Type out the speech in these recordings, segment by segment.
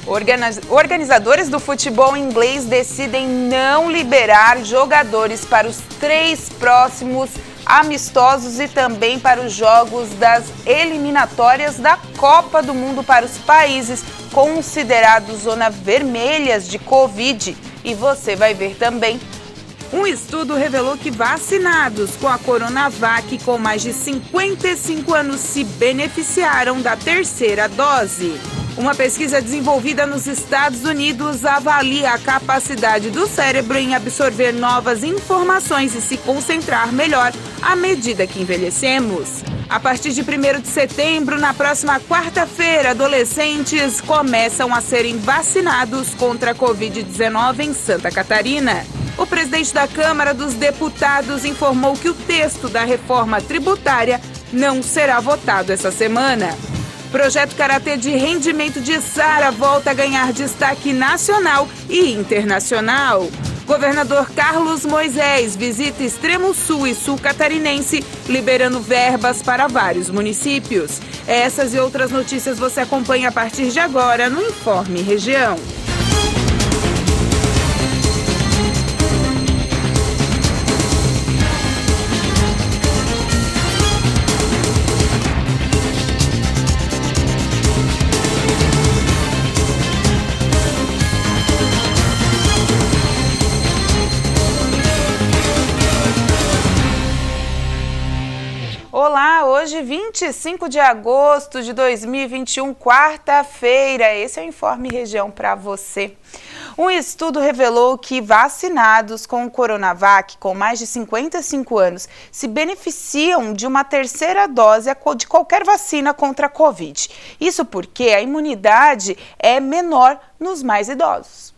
Organizadores do futebol inglês decidem não liberar jogadores para os 3 próximos amistosos e também para os jogos das eliminatórias da Copa do Mundo para os países considerados zona vermelhas de Covid. E você vai ver também. Um estudo revelou que vacinados com a Coronavac com mais de 55 anos se beneficiaram da 3ª dose. Uma pesquisa desenvolvida nos Estados Unidos avalia a capacidade do cérebro em absorver novas informações e se concentrar melhor à medida que envelhecemos. A partir de 1º de setembro, na próxima quarta-feira, adolescentes começam a serem vacinados contra a Covid-19 em Santa Catarina. O presidente da Câmara dos Deputados informou que o texto da reforma tributária não será votado essa semana. Projeto Karatê de Rendimento de Sara volta a ganhar destaque nacional e internacional. Governador Carlos Moisés visita Extremo Sul e Sul Catarinense, liberando verbas para vários municípios. Essas e outras notícias você acompanha a partir de agora no Informe Região. Olá, hoje 25 de agosto de 2021, quarta-feira. Esse é o Informe Região para você. Um estudo revelou que vacinados com o Coronavac com mais de 55 anos se beneficiam de uma 3ª dose de qualquer vacina contra a Covid. Isso porque a imunidade é menor nos mais idosos.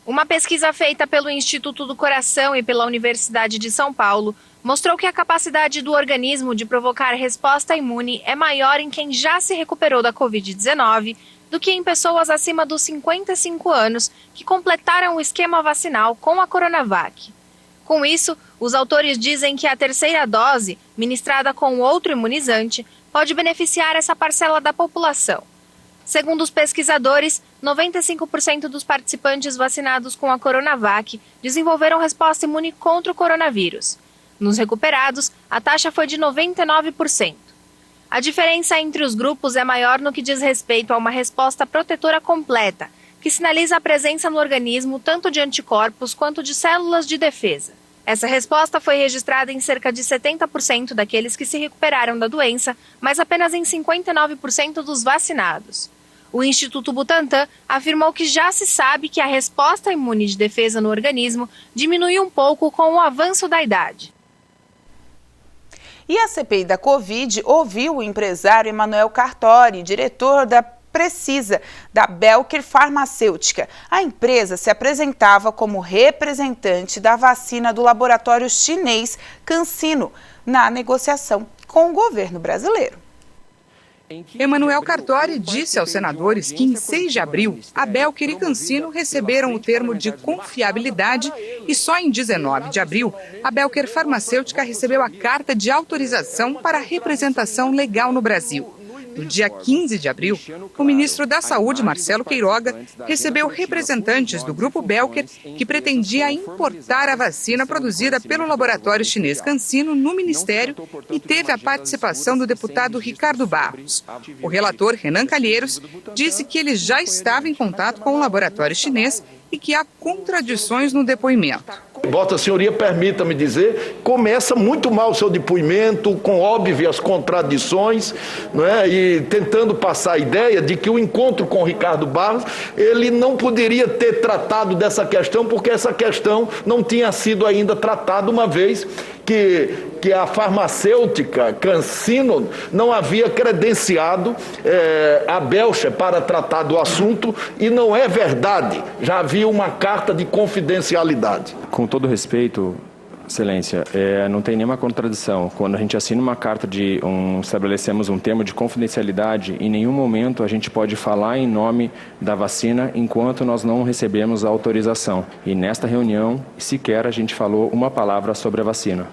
Uma pesquisa feita pelo Instituto do Coração e pela Universidade de São Paulo mostrou que a capacidade do organismo de provocar resposta imune é maior em quem já se recuperou da Covid-19 do que em pessoas acima dos 55 anos que completaram o esquema vacinal com a Coronavac. Com isso, os autores dizem que a 3ª dose, ministrada com outro imunizante, pode beneficiar essa parcela da população. Segundo os pesquisadores, 95% dos participantes vacinados com a Coronavac desenvolveram resposta imune contra o coronavírus. Nos recuperados, a taxa foi de 99%. A diferença entre os grupos é maior no que diz respeito a uma resposta protetora completa, que sinaliza a presença no organismo tanto de anticorpos quanto de células de defesa. Essa resposta foi registrada em cerca de 70% daqueles que se recuperaram da doença, mas apenas em 59% dos vacinados. O Instituto Butantan afirmou que já se sabe que a resposta imune de defesa no organismo diminui um pouco com o avanço da idade. E a CPI da Covid ouviu o empresário Emanuel Cartori, diretor da Precisa, da Belker Farmacêutica. A empresa se apresentava como representante da vacina do laboratório chinês CanSino na negociação com o governo brasileiro. Emanuel Cartori disse aos senadores que em 6 de abril, a Belker e CanSino receberam o termo de confiabilidade e só em 19 de abril, a Belker Farmacêutica recebeu a carta de autorização para representação legal no Brasil. No dia 15 de abril, o ministro da Saúde, Marcelo Queiroga, recebeu representantes do Grupo Belker que pretendia importar a vacina produzida pelo laboratório chinês CanSino no Ministério e teve a participação do deputado Ricardo Barros. O relator, Renan Calheiros, disse que ele já estava em contato com o laboratório chinês e que há contradições no depoimento. Vossa Senhoria, permita-me dizer, começa muito mal o seu depoimento, com óbvias contradições, não é? E tentando passar a ideia de que o encontro com o Ricardo Barros, ele não poderia ter tratado dessa questão, porque essa questão não tinha sido ainda tratada, uma vez que a farmacêutica CanSino não havia credenciado a Belcher para tratar do assunto, e não é verdade, já havia uma carta de confidencialidade. Com todo respeito, Excelência, não tem nenhuma contradição. Quando a gente assina uma carta estabelecemos um termo de confidencialidade, em nenhum momento a gente pode falar em nome da vacina enquanto nós não recebemos a autorização. E nesta reunião, sequer a gente falou uma palavra sobre a vacina.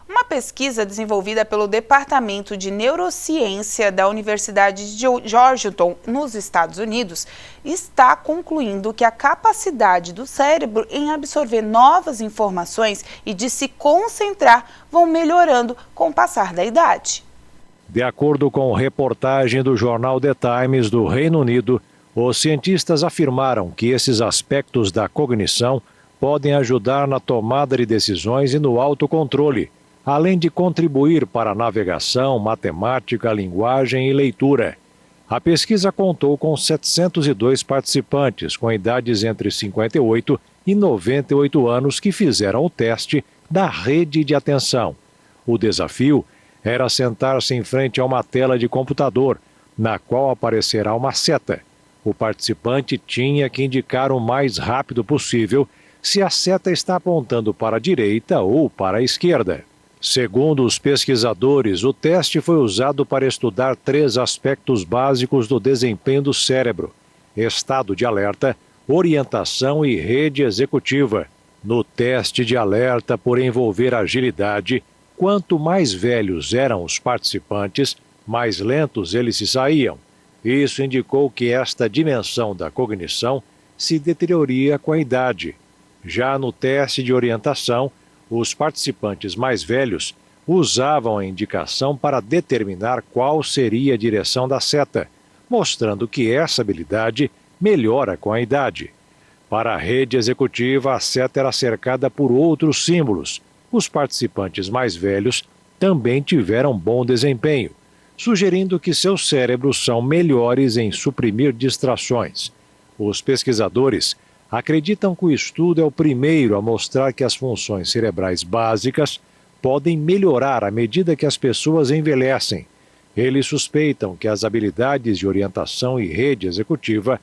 Uma pesquisa desenvolvida pelo Departamento de Neurociência da Universidade de Georgetown, nos Estados Unidos, está concluindo que a capacidade do cérebro em absorver novas informações e de se concentrar vão melhorando com o passar da idade. De acordo com reportagem do jornal The Times do Reino Unido, os cientistas afirmaram que esses aspectos da cognição podem ajudar na tomada de decisões e no autocontrole, além de contribuir para a navegação, matemática, linguagem e leitura. A pesquisa contou com 702 participantes com idades entre 58 e 98 anos que fizeram o teste da rede de atenção. O desafio era sentar-se em frente a uma tela de computador, na qual aparecerá uma seta. O participante tinha que indicar o mais rápido possível se a seta está apontando para a direita ou para a esquerda. Segundo os pesquisadores, o teste foi usado para estudar 3 aspectos básicos do desempenho do cérebro: estado de alerta, orientação e rede executiva. No teste de alerta por envolver agilidade, quanto mais velhos eram os participantes, mais lentos eles se saíam. Isso indicou que esta dimensão da cognição se deterioraria com a idade. Já no teste de orientação, os participantes mais velhos usavam a indicação para determinar qual seria a direção da seta, mostrando que essa habilidade melhora com a idade. Para a rede executiva, a seta era cercada por outros símbolos. Os participantes mais velhos também tiveram bom desempenho, sugerindo que seus cérebros são melhores em suprimir distrações. Os pesquisadores acreditam que o estudo é o primeiro a mostrar que as funções cerebrais básicas podem melhorar à medida que as pessoas envelhecem. Eles suspeitam que as habilidades de orientação e rede executiva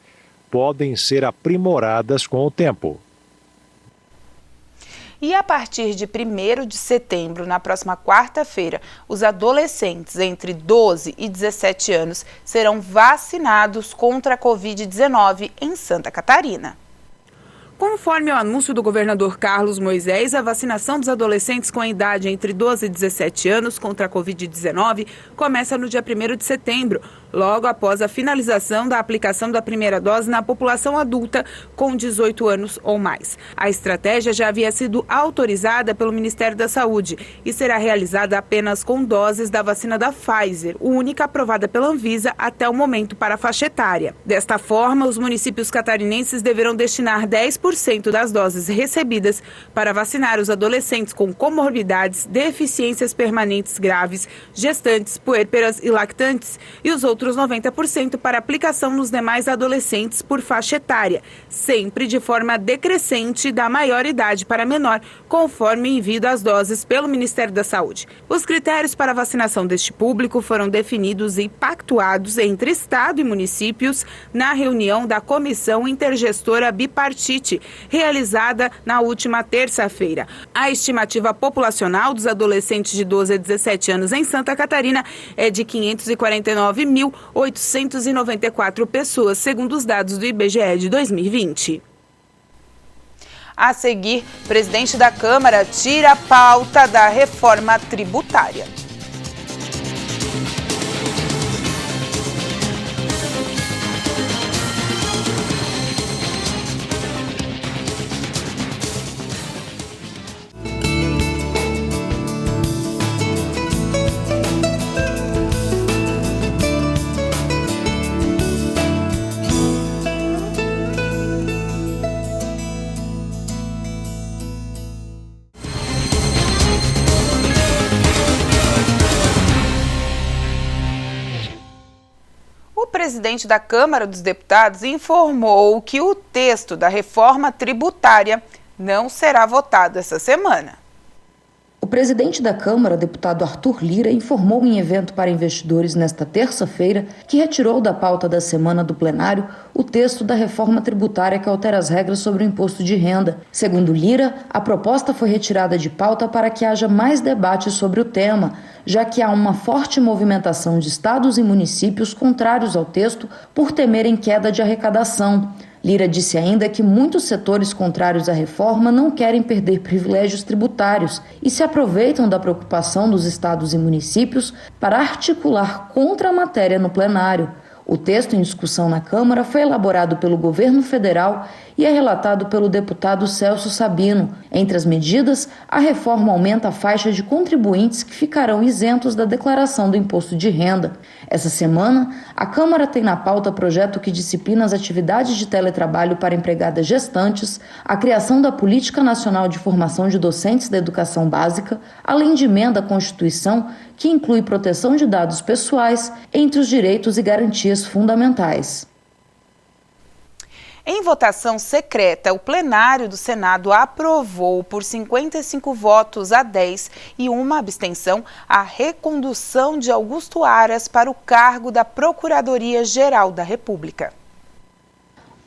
podem ser aprimoradas com o tempo. E a partir de 1º de setembro, na próxima quarta-feira, os adolescentes entre 12 e 17 anos serão vacinados contra a Covid-19 em Santa Catarina. Conforme o anúncio do governador Carlos Moisés, a vacinação dos adolescentes com a idade entre 12 e 17 anos contra a Covid-19 começa no dia 1º de setembro, logo após a finalização da aplicação da primeira dose na população adulta com 18 anos ou mais. A estratégia já havia sido autorizada pelo Ministério da Saúde e será realizada apenas com doses da vacina da Pfizer, única aprovada pela Anvisa até o momento para a faixa etária. Desta forma, os municípios catarinenses deverão destinar 10% das doses recebidas para vacinar os adolescentes com comorbidades, deficiências permanentes graves, gestantes, puérperas e lactantes, e os outros 90% para aplicação nos demais adolescentes por faixa etária, sempre de forma decrescente da maior idade para menor, conforme envio das doses pelo Ministério da Saúde. Os critérios para a vacinação deste público foram definidos e pactuados entre Estado e municípios na reunião da Comissão Intergestora Bipartite, realizada na última terça-feira. A estimativa populacional dos adolescentes de 12 a 17 anos em Santa Catarina é de 549.894 pessoas, segundo os dados do IBGE de 2020. A seguir, o presidente da Câmara tira a pauta da reforma tributária. O presidente da Câmara dos Deputados informou que o texto da reforma tributária não será votado essa semana. O presidente da Câmara, deputado Arthur Lira, informou em evento para investidores nesta terça-feira que retirou da pauta da semana do plenário o texto da reforma tributária que altera as regras sobre o imposto de renda. Segundo Lira, a proposta foi retirada de pauta para que haja mais debate sobre o tema, já que há uma forte movimentação de estados e municípios contrários ao texto por temerem queda de arrecadação. Lira disse ainda que muitos setores contrários à reforma não querem perder privilégios tributários e se aproveitam da preocupação dos estados e municípios para articular contra a matéria no plenário. O texto em discussão na Câmara foi elaborado pelo governo federal e é relatado pelo deputado Celso Sabino. Entre as medidas, a reforma aumenta a faixa de contribuintes que ficarão isentos da declaração do imposto de renda. Essa semana, a Câmara tem na pauta projeto que disciplina as atividades de teletrabalho para empregadas gestantes, a criação da Política Nacional de Formação de Docentes da Educação Básica, além de emenda à Constituição que inclui proteção de dados pessoais entre os direitos e garantias fundamentais. Em votação secreta, o plenário do Senado aprovou por 55 votos a 10 e uma abstenção a recondução de Augusto Aras para o cargo da Procuradoria-Geral da República.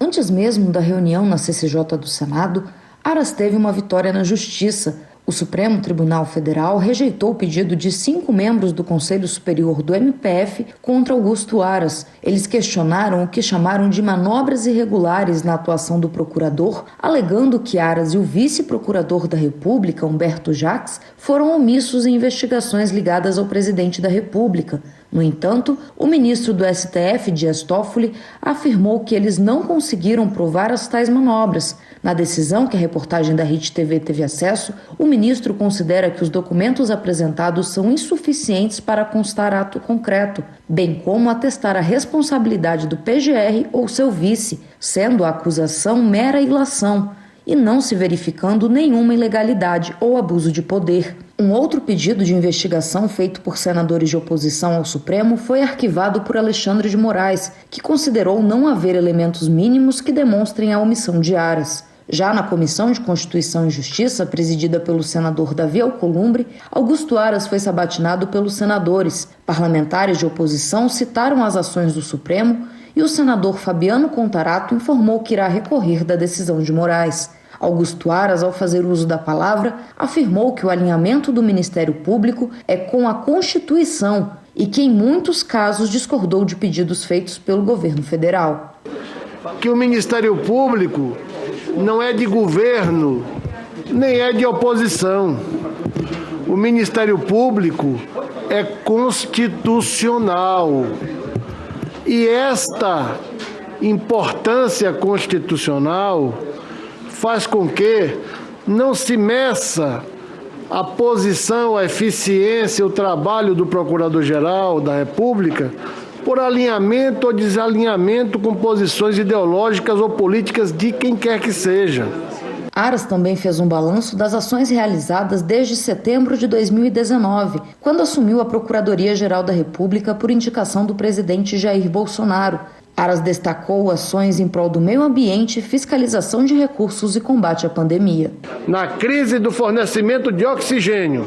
Antes mesmo da reunião na CCJ do Senado, Aras teve uma vitória na Justiça. O Supremo Tribunal Federal rejeitou o pedido de 5 membros do Conselho Superior do MPF contra Augusto Aras. Eles questionaram o que chamaram de manobras irregulares na atuação do procurador, alegando que Aras e o vice-procurador da República, Humberto Jacques, foram omissos em investigações ligadas ao presidente da República. No entanto, o ministro do STF, Dias Toffoli, afirmou que eles não conseguiram provar as tais manobras. Na decisão que a reportagem da RIT TV teve acesso, o ministro considera que os documentos apresentados são insuficientes para constar ato concreto, bem como atestar a responsabilidade do PGR ou seu vice, sendo a acusação mera ilação e não se verificando nenhuma ilegalidade ou abuso de poder. Um outro pedido de investigação feito por senadores de oposição ao Supremo foi arquivado por Alexandre de Moraes, que considerou não haver elementos mínimos que demonstrem a omissão de Aras. Já na Comissão de Constituição e Justiça, presidida pelo senador Davi Alcolumbre, Augusto Aras foi sabatinado pelos senadores. Parlamentares de oposição citaram as ações do Supremo e o senador Fabiano Contarato informou que irá recorrer da decisão de Moraes. Augusto Aras, ao fazer uso da palavra, afirmou que o alinhamento do Ministério Público é com a Constituição e que, em muitos casos, discordou de pedidos feitos pelo governo federal. Que o Ministério Público não é de governo, nem é de oposição. O Ministério Público é constitucional. E esta importância constitucional faz com que não se meça a posição, a eficiência, o trabalho do Procurador-Geral da República por alinhamento ou desalinhamento com posições ideológicas ou políticas de quem quer que seja. Aras também fez um balanço das ações realizadas desde setembro de 2019, quando assumiu a Procuradoria-Geral da República por indicação do presidente Jair Bolsonaro. Aras destacou ações em prol do meio ambiente, fiscalização de recursos e combate à pandemia. Na crise do fornecimento de oxigênio,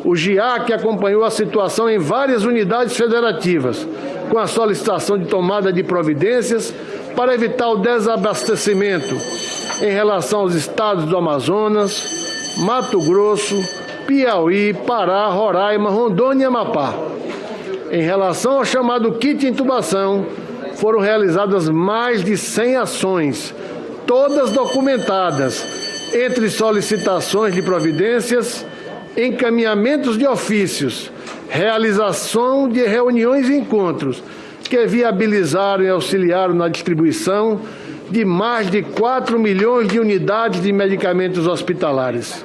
o GIAC acompanhou a situação em várias unidades federativas, com a solicitação de tomada de providências para evitar o desabastecimento em relação aos estados do Amazonas, Mato Grosso, Piauí, Pará, Roraima, Rondônia e Amapá. Em relação ao chamado kit intubação, foram realizadas mais de 100 ações, todas documentadas, entre solicitações de providências, encaminhamentos de ofícios, realização de reuniões e encontros, que viabilizaram e auxiliaram na distribuição de mais de 4 milhões de unidades de medicamentos hospitalares.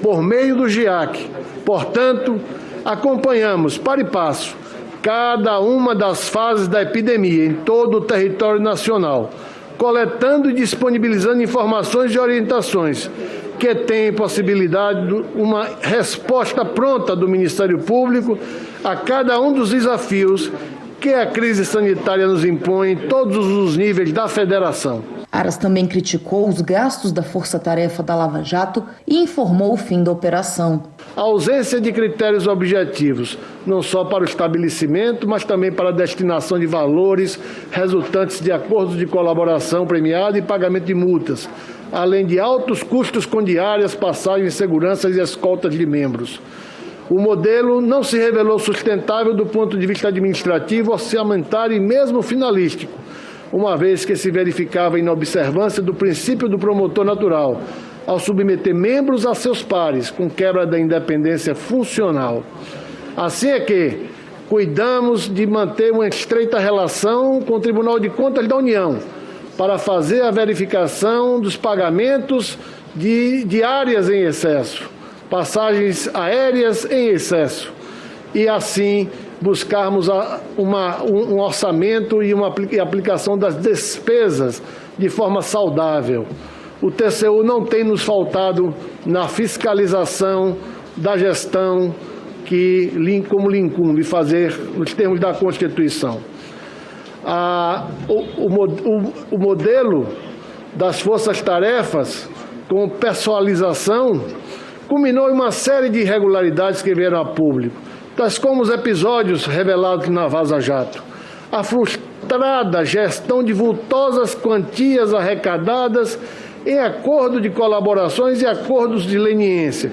Por meio do GIAC, portanto, acompanhamos para e passo cada uma das fases da epidemia em todo o território nacional, coletando e disponibilizando informações e orientações que têm possibilidade de uma resposta pronta do Ministério Público a cada um dos desafios que a crise sanitária nos impõe em todos os níveis da federação. Aras também criticou os gastos da força-tarefa da Lava Jato e informou o fim da operação. A ausência de critérios objetivos, não só para o estabelecimento, mas também para a destinação de valores resultantes de acordos de colaboração premiada e pagamento de multas, além de altos custos com diárias, passagens, seguranças e escoltas de membros. O modelo não se revelou sustentável do ponto de vista administrativo, orçamentário e mesmo finalístico, uma vez que se verificava inobservância do princípio do promotor natural, ao submeter membros a seus pares, com quebra da independência funcional. Assim é que cuidamos de manter uma estreita relação com o Tribunal de Contas da União, para fazer a verificação dos pagamentos de diárias em excesso, passagens aéreas em excesso, e assim buscarmos um orçamento e uma aplicação das despesas de forma saudável. O TCU não tem nos faltado na fiscalização da gestão como lhe incumbe fazer nos termos da Constituição. O modelo das forças-tarefas com pessoalização culminou em uma série de irregularidades que vieram a público, tais como os episódios revelados na Vaza Jato, a frustrada gestão de vultosas quantias arrecadadas em acordo de colaborações e acordos de leniência,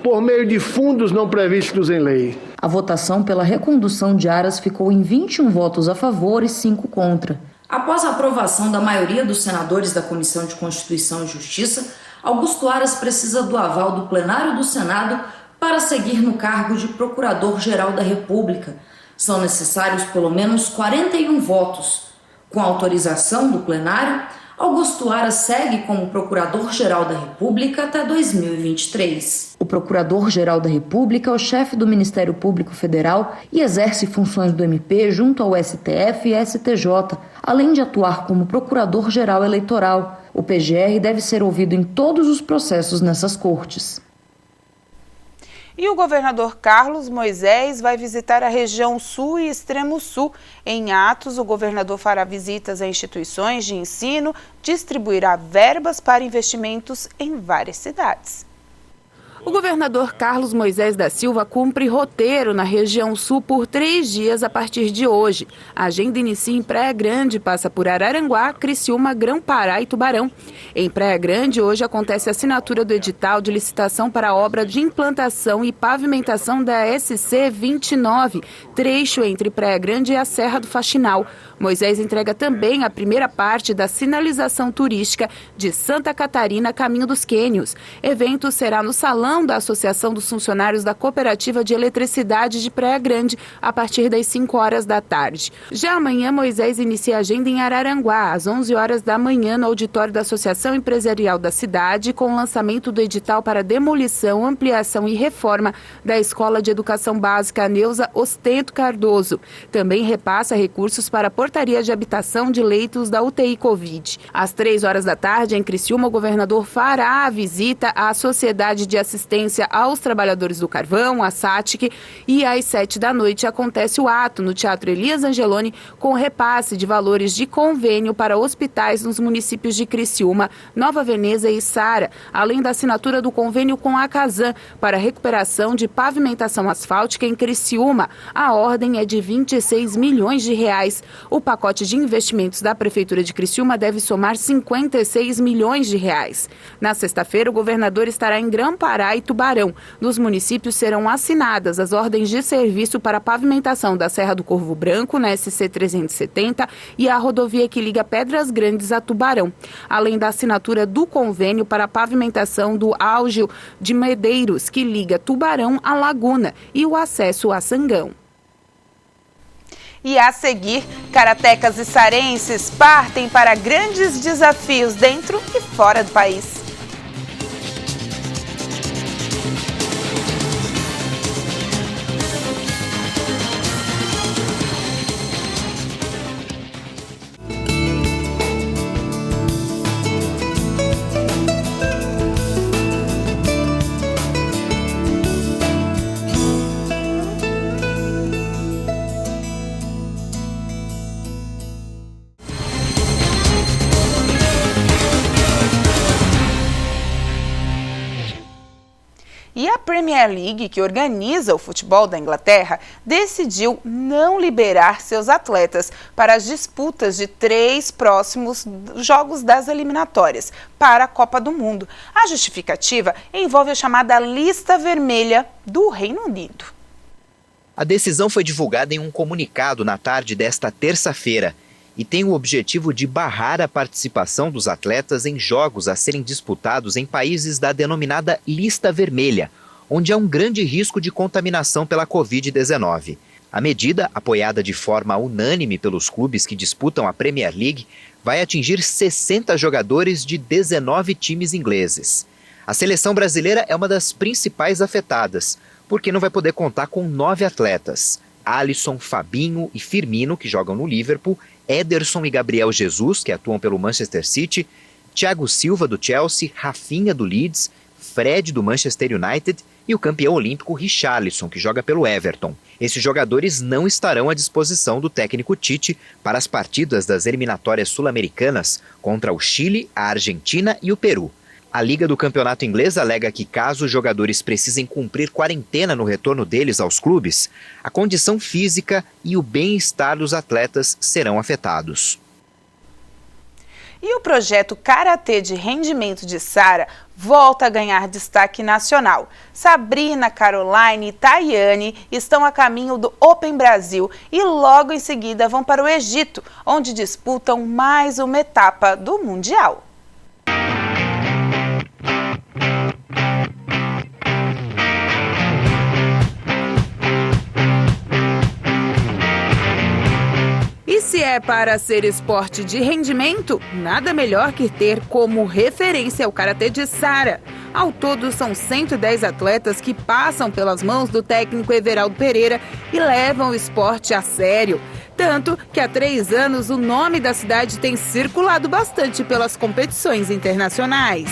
por meio de fundos não previstos em lei. A votação pela recondução de Aras ficou em 21 votos a favor e 5 contra. Após a aprovação da maioria dos senadores da Comissão de Constituição e Justiça, Augusto Aras precisa do aval do plenário do Senado para seguir no cargo de Procurador-Geral da República. São necessários pelo menos 41 votos. Com a autorização do plenário, Augusto Aras segue como Procurador-Geral da República até 2023. O Procurador-Geral da República é o chefe do Ministério Público Federal e exerce funções do MP junto ao STF e STJ, além de atuar como Procurador-Geral Eleitoral. O PGR deve ser ouvido em todos os processos nessas cortes. E o governador Carlos Moisés vai visitar a região sul e extremo sul. Em Atos, o governador fará visitas a instituições de ensino, distribuirá verbas para investimentos em várias cidades. O governador Carlos Moisés da Silva cumpre roteiro na região sul por 3 dias a partir de hoje. A agenda inicia em Praia Grande, passa por Araranguá, Criciúma, Grão-Pará e Tubarão. Em Praia Grande, hoje acontece a assinatura do edital de licitação para a obra de implantação e pavimentação da SC 29, trecho entre Praia Grande e a Serra do Faxinal. Moisés entrega também a primeira parte da sinalização turística de Santa Catarina, Caminho dos Quênios. Evento será no Salão da Associação dos Funcionários da Cooperativa de Eletricidade de Praia Grande, a partir das 5 horas da tarde. Já amanhã, Moisés inicia a agenda em Araranguá, às 11 horas da manhã, no auditório da Associação Empresarial da cidade, com o lançamento do edital para demolição, ampliação e reforma da Escola de Educação Básica Neuza Ostento Cardoso. Também repassa recursos para a portaria de habitação de leitos da UTI Covid. Às 3 horas da tarde, em Criciúma, o governador fará a visita à Sociedade de Assistência aos Trabalhadores do Carvão, a SATIC, e às 7 da noite acontece o ato no Teatro Elias Angeloni com repasse de valores de convênio para hospitais nos municípios de Criciúma, Nova Veneza e Sara, além da assinatura do convênio com a Casan para recuperação de pavimentação asfáltica em Criciúma. A ordem é de R$26 milhões. O pacote de investimentos da Prefeitura de Criciúma deve somar R$56 milhões. Na sexta-feira, o governador estará em Grão-Pará e Tubarão. Nos municípios serão assinadas as ordens de serviço para a pavimentação da Serra do Corvo Branco, na SC 370, e a rodovia que liga Pedras Grandes a Tubarão, além da assinatura do convênio para a pavimentação do Áugio de Medeiros, que liga Tubarão à Laguna, e o acesso a Sangão. E a seguir, karatecas e sarenses partem para grandes desafios dentro e fora do país. E a Premier League, que organiza o futebol da Inglaterra, decidiu não liberar seus atletas para as disputas de 3 próximos jogos das eliminatórias para a Copa do Mundo. A justificativa envolve a chamada lista vermelha do Reino Unido. A decisão foi divulgada em um comunicado na tarde desta terça-feira e tem o objetivo de barrar a participação dos atletas em jogos a serem disputados em países da denominada lista vermelha, onde há um grande risco de contaminação pela Covid-19. A medida, apoiada de forma unânime pelos clubes que disputam a Premier League, vai atingir 60 jogadores de 19 times ingleses. A seleção brasileira é uma das principais afetadas, porque não vai poder contar com 9 atletas. Alisson, Fabinho e Firmino, que jogam no Liverpool, Ederson e Gabriel Jesus, que atuam pelo Manchester City, Thiago Silva, do Chelsea, Rafinha, do Leeds, Fred, do Manchester United e o campeão olímpico Richarlison, que joga pelo Everton. Esses jogadores não estarão à disposição do técnico Tite para as partidas das eliminatórias sul-americanas contra o Chile, a Argentina e o Peru. A Liga do Campeonato Inglês alega que, caso os jogadores precisem cumprir quarentena no retorno deles aos clubes, a condição física e o bem-estar dos atletas serão afetados. E o projeto Karatê de Rendimento de Sara volta a ganhar destaque nacional. Sabrina, Caroline e Tayane estão a caminho do Open Brasil e logo em seguida vão para o Egito, onde disputam mais uma etapa do Mundial. E se é para ser esporte de rendimento, nada melhor que ter como referência o Karatê de Sara. Ao todo, são 110 atletas que passam pelas mãos do técnico Everaldo Pereira e levam o esporte a sério. Tanto que há 3 anos o nome da cidade tem circulado bastante pelas competições internacionais.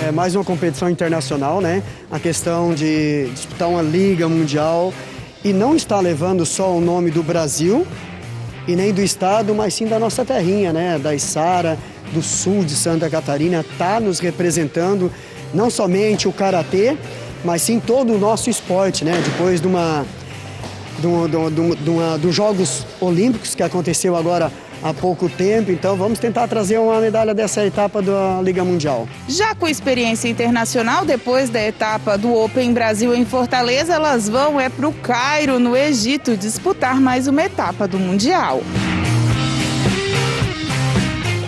É mais uma competição internacional, né? A questão de disputar uma liga mundial e não estar levando só o nome do Brasil e nem do estado, mas sim da nossa terrinha, né? Da Içara, do sul de Santa Catarina, está nos representando não somente o karatê, mas sim todo o nosso esporte, né? Depois dos Jogos Olímpicos que aconteceu agora há pouco tempo, então vamos tentar trazer uma medalha dessa etapa da Liga Mundial. Já com experiência internacional, depois da etapa do Open Brasil em Fortaleza, elas vão para o Cairo, no Egito, disputar mais uma etapa do Mundial.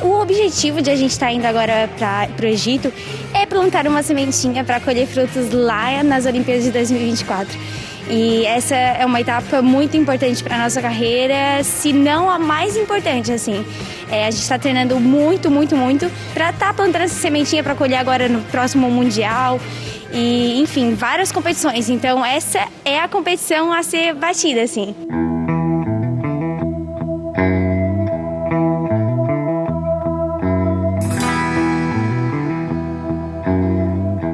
O objetivo de a gente estar indo agora para o Egito é plantar uma sementinha para colher frutos lá nas Olimpíadas de 2024. E essa é uma etapa muito importante para a nossa carreira, se não a mais importante, assim. A gente está treinando muito para estar plantando essa sementinha para colher agora no próximo Mundial. E, enfim, várias competições. Então, essa é a competição a ser batida, assim.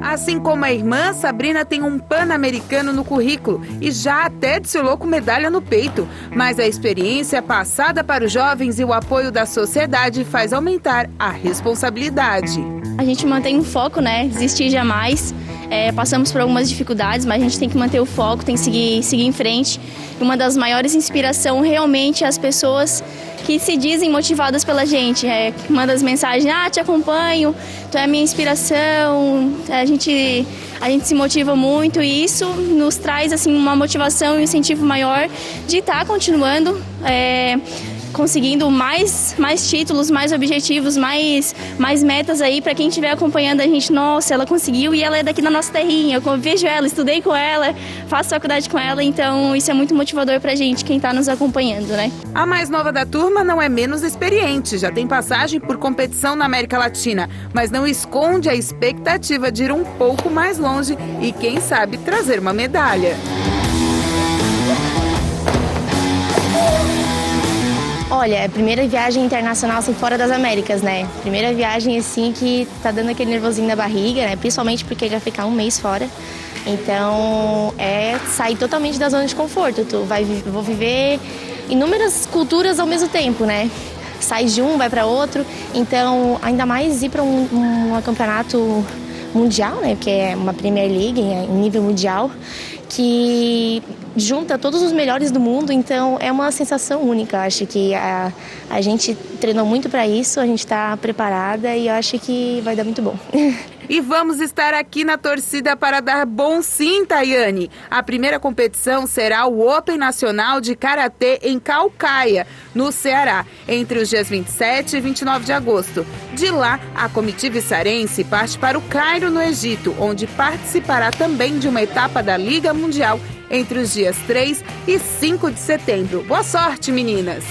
Assim como a irmã, Sabrina tem um Pan-Americano no currículo e já até desfilou com medalha no peito. Mas a experiência passada para os jovens e o apoio da sociedade faz aumentar a responsabilidade. A gente mantém um foco, né? Desistir jamais. Passamos por algumas dificuldades, mas a gente tem que manter o foco, tem que seguir em frente. E uma das maiores inspirações realmente é as pessoas que se dizem motivadas pela gente, que mandam as mensagens, te acompanho, tu é a minha inspiração, a gente se motiva muito e isso nos traz assim, uma motivação e um incentivo maior de estar continuando, conseguindo mais títulos, mais objetivos, mais metas aí para quem estiver acompanhando a gente. Nossa, ela conseguiu e ela é daqui da nossa terrinha, eu vejo ela, estudei com ela, faço faculdade com ela, então isso é muito motivador pra gente, quem tá nos acompanhando, né? A mais nova da turma não é menos experiente, já tem passagem por competição na América Latina, mas não esconde a expectativa de ir um pouco mais longe e quem sabe trazer uma medalha. Olha, é a primeira viagem internacional assim, fora das Américas, né? Primeira viagem assim que tá dando aquele nervosinho na barriga, né? Principalmente porque vai ficar um mês fora. Então, sair totalmente da zona de conforto. Vou viver inúmeras culturas ao mesmo tempo, né? Sai de um, vai para outro. Então, ainda mais ir para um campeonato mundial, né? Porque é uma Premier League em nível mundial, que junta todos os melhores do mundo, então é uma sensação única. Acho que a gente treinou muito para isso, a gente está preparada e eu acho que vai dar muito bom. E vamos estar aqui na torcida para dar bom sim, Tayane. A primeira competição será o Open Nacional de Karatê em Caucaia, no Ceará, entre os dias 27 e 29 de agosto. De lá, a comitiva içarense parte para o Cairo, no Egito, onde participará também de uma etapa da Liga Mundial entre os dias 3 e 5 de setembro. Boa sorte, meninas!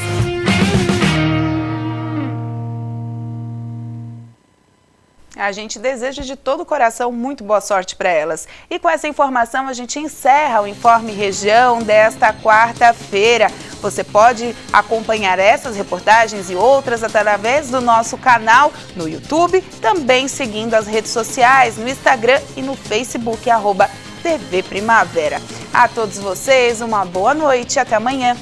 A gente deseja de todo o coração muito boa sorte para elas. E com essa informação a gente encerra o Informe Região desta quarta-feira. Você pode acompanhar essas reportagens e outras através do nosso canal no YouTube, também seguindo as redes sociais, no Instagram e no Facebook, @TV Primavera. A todos vocês, uma boa noite e até amanhã.